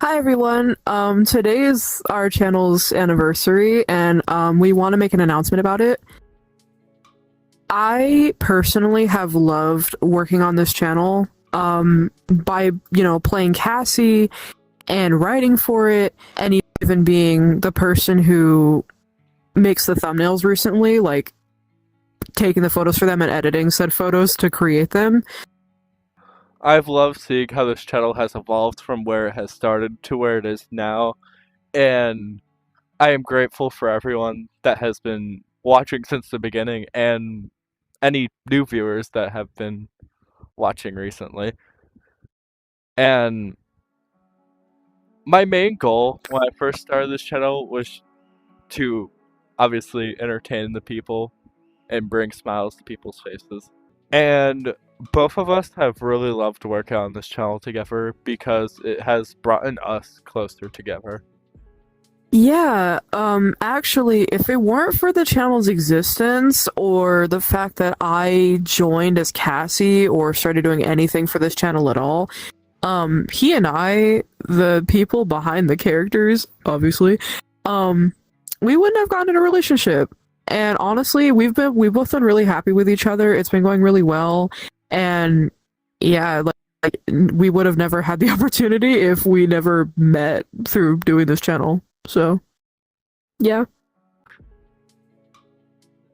Hi everyone. Today is our channel's anniversary and we want to make an announcement about it. I personally have loved working on this channel by, playing Cassie and writing for it and even being the person who makes the thumbnails recently, like taking the photos for them and editing said photos to create them. I've loved seeing how this channel has evolved from where it has started to where it is now, and I am grateful for everyone that has been watching since the beginning and any new viewers that have been watching recently. And my main goal when I first started this channel was to obviously entertain the people and bring smiles to people's faces. And both of us have really loved working on this channel together because it has brought us closer together. Yeah, actually, if it weren't for the channel's existence or the fact that I joined as Cassie or started doing anything for this channel at all, he and I, the people behind the characters, obviously, we wouldn't have gotten in a relationship. And honestly, we've both been really happy with each other. It's been going really well. And yeah, like we would have never had the opportunity if we never met through doing this channel. So, yeah.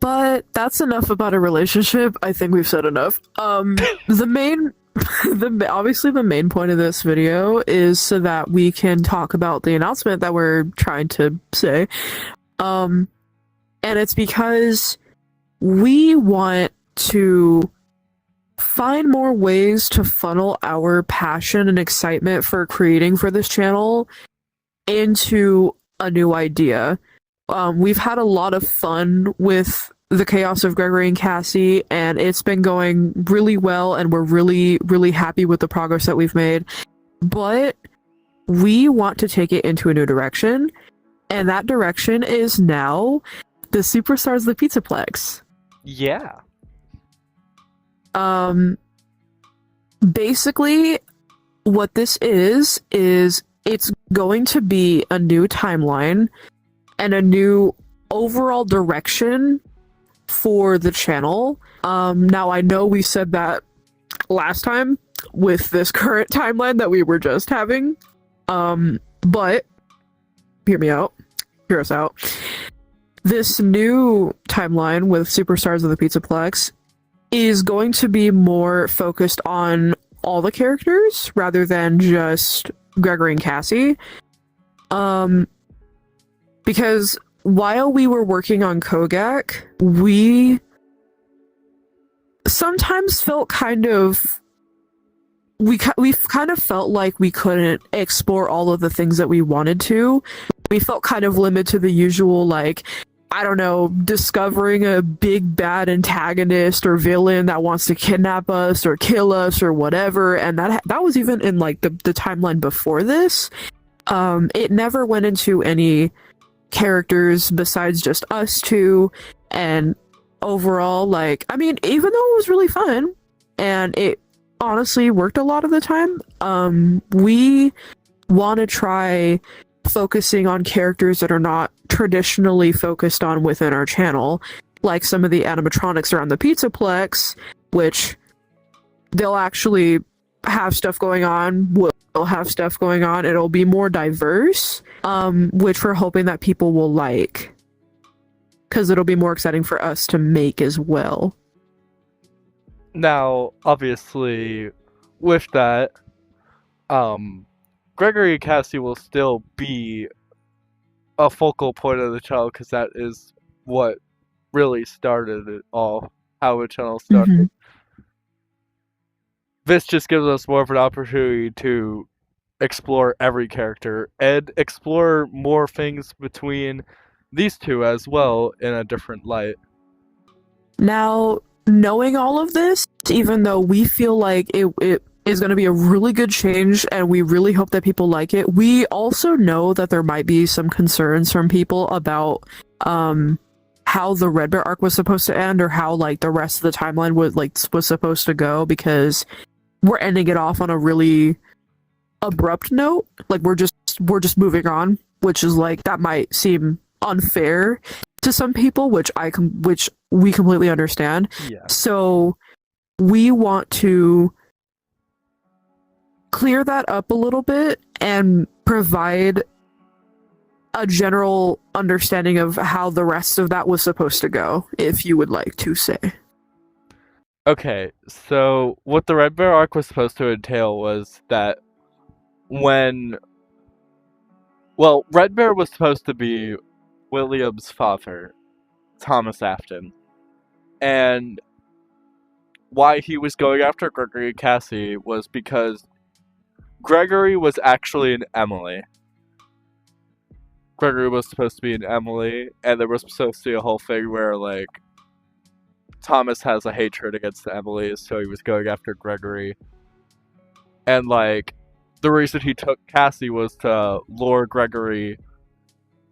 But that's enough about a relationship. I think we've said enough. The main, obviously the main point of this video is so that we can talk about the announcement that we're trying to say. And it's because we want to find more ways to funnel our passion and excitement for creating for this channel into a new idea. We've had a lot of fun with the Chaos of Gregory and Cassie, and it's been going really well, and we're really, really happy with the progress that we've made. But we want to take it into a new direction, and that direction is now the Superstars of the Pizzaplex. Yeah. Basically, what this is it's going to be a new timeline and a new overall direction for the channel. Now I know we said that last time with this current timeline that we were just having, but hear me out. Hear us out. This new timeline with Superstars of the Pizzaplex is going to be more focused on all the characters rather than just Gregory and Cassie. Because while we were working on Kogak, we sometimes felt we kind of felt like we couldn't explore all of the things that we wanted to. We felt kind of limited to the usual, like, I don't know, discovering a big bad antagonist or villain that wants to kidnap us or kill us or whatever. And that was even in like the timeline before this. It never went into any characters besides just us two. And overall, like, I mean, even though it was really fun and it honestly worked a lot of the time, we want to try focusing on characters that are not traditionally focused on within our channel, like some of the animatronics around the Pizzaplex, which they'll actually have stuff going on, will have stuff going on, it'll be more diverse, which we're hoping that people will like, because it'll be more exciting for us to make as well. Now, obviously, with that, Gregory and Cassie will still be a focal point of the channel because that is what really started it all, how the channel started. Mm-hmm. This just gives us more of an opportunity to explore every character and explore more things between these two as well in a different light. Now, knowing all of this, even though we feel like it is going to be a really good change and we really hope that people like it, we also know that there might be some concerns from people about how the Red Bear arc was supposed to end, or how like the rest of the timeline was supposed to go, because we're ending it off on a really abrupt note, like we're just moving on, which is like that might seem unfair to some people, which we completely understand. Yeah. So we want to clear that up a little bit and provide a general understanding of how the rest of that was supposed to go, if you would like to say. Okay, so what the Red Bear arc was supposed to entail was that when, well, Red Bear was supposed to be William's father, Thomas Afton, and why he was going after Gregory and Cassie was because Gregory was actually an Emily. Gregory was supposed to be an Emily, and there was supposed to be a whole thing where, like, Thomas has a hatred against the Emilys, so he was going after Gregory. And, like, the reason he took Cassie was to lure Gregory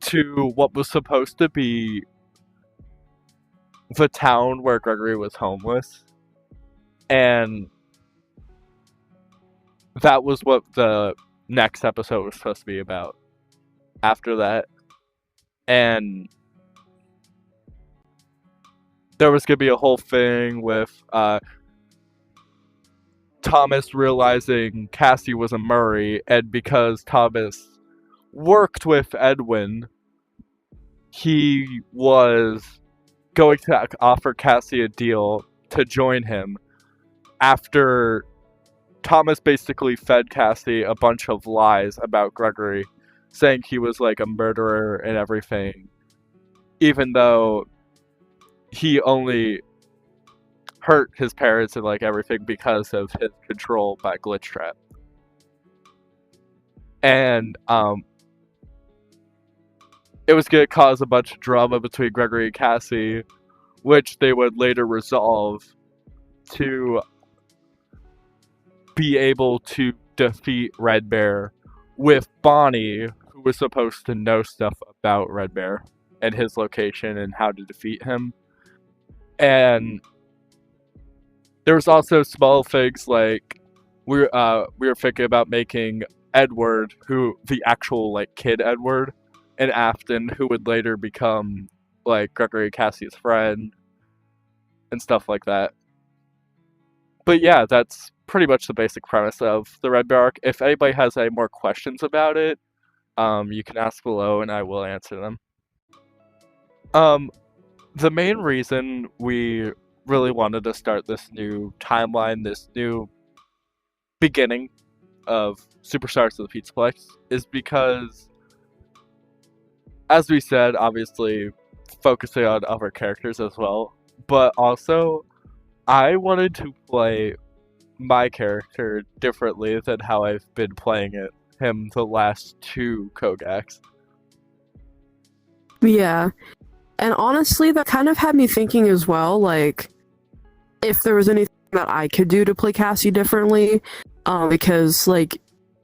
to what was supposed to be the town where Gregory was homeless. And that was what the next episode was supposed to be about after that. And there was going to be a whole thing with Thomas realizing Cassie was a Murray, and because Thomas worked with Edwin, he was going to offer Cassie a deal to join him after Thomas basically fed Cassie a bunch of lies about Gregory, saying he was like a murderer and everything, even though he only hurt his parents and like everything because of his control by Glitchtrap. And it was going to cause a bunch of drama between Gregory and Cassie, which they would later resolve to be able to defeat Red Bear with Bonnie, who was supposed to know stuff about Red Bear and his location and how to defeat him. And there was also small things like we were thinking about making Edward, who the actual like kid Edward, and Afton, who would later become like Gregory and Cassie's friend and stuff like that. But yeah, that's pretty much the basic premise of the Red Bear arc. If anybody has any more questions about it, you can ask below and I will answer them. The main reason we really wanted to start this new timeline, this new beginning of Superstars of the Pizzaplex, is because, as we said, obviously focusing on other characters as well, but also I wanted to play my character differently than how I've been playing him the last two Kogaks. Yeah. And honestly, that kind of had me thinking as well, like, if there was anything that I could do to play Cassie differently, because, like,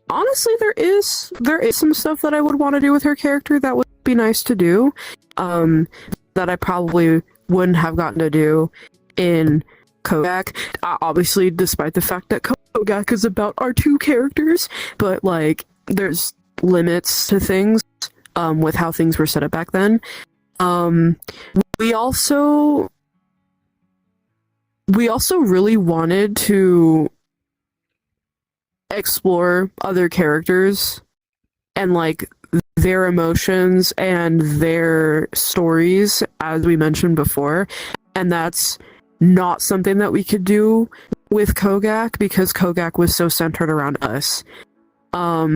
honestly, there is some stuff that I would want to do with her character that would be nice to do, that I probably wouldn't have gotten to do in Kogak. Obviously, despite the fact that Kogak is about our two characters, but, like, there's limits to things, with how things were set up back then. We also really wanted to explore other characters and like their emotions and their stories, as we mentioned before, and that's not something that we could do with Kogak because Kogak was so centered around us. I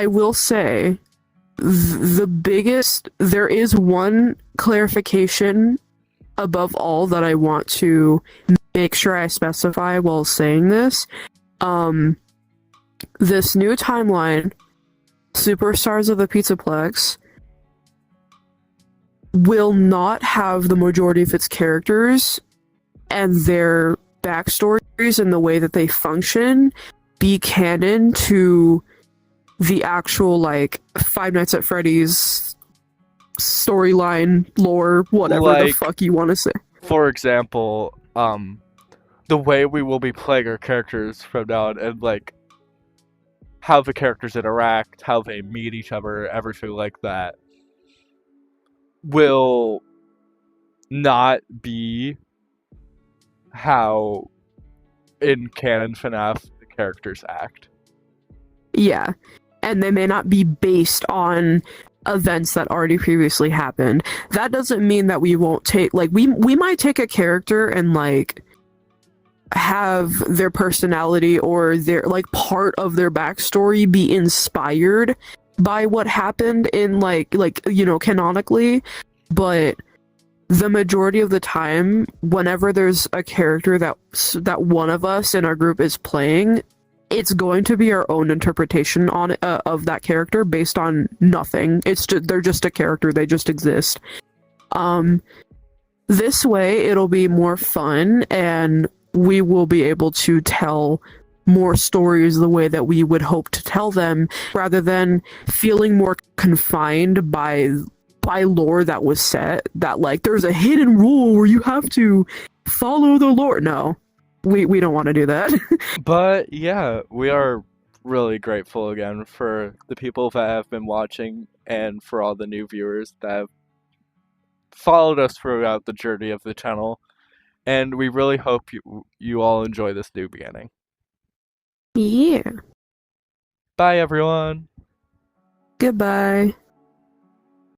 will say there is one clarification above all that I want to make sure I specify while saying this. This new timeline, Superstars of the Pizzaplex, will not have the majority of its characters and their backstories and the way that they function be canon to the actual, like, Five Nights at Freddy's storyline, lore, whatever the fuck you want to say. For example, the way we will be playing our characters from now on, and like how the characters interact, how they meet each other, everything like that, will not be how in canon FNAF the characters act. Yeah. And they may not be based on events that already previously happened. That doesn't mean that we won't take like we might take a character and like have their personality or their like part of their backstory be inspired by what happened in like you know, canonically, but the majority of the time whenever there's a character that one of us in our group is playing, it's going to be our own interpretation on of that character based on nothing. It's just they're just a character, they just exist. This way it'll be more fun and we will be able to tell more stories the way that we would hope to tell them, rather than feeling more confined by lore that was set, that like there's a hidden rule where you have to follow the lore. No, we don't want to do that. But yeah, we are really grateful again for the people that have been watching and for all the new viewers that have followed us throughout the journey of the channel. And we really hope you all enjoy this new beginning. Yeah. Bye, everyone. Goodbye.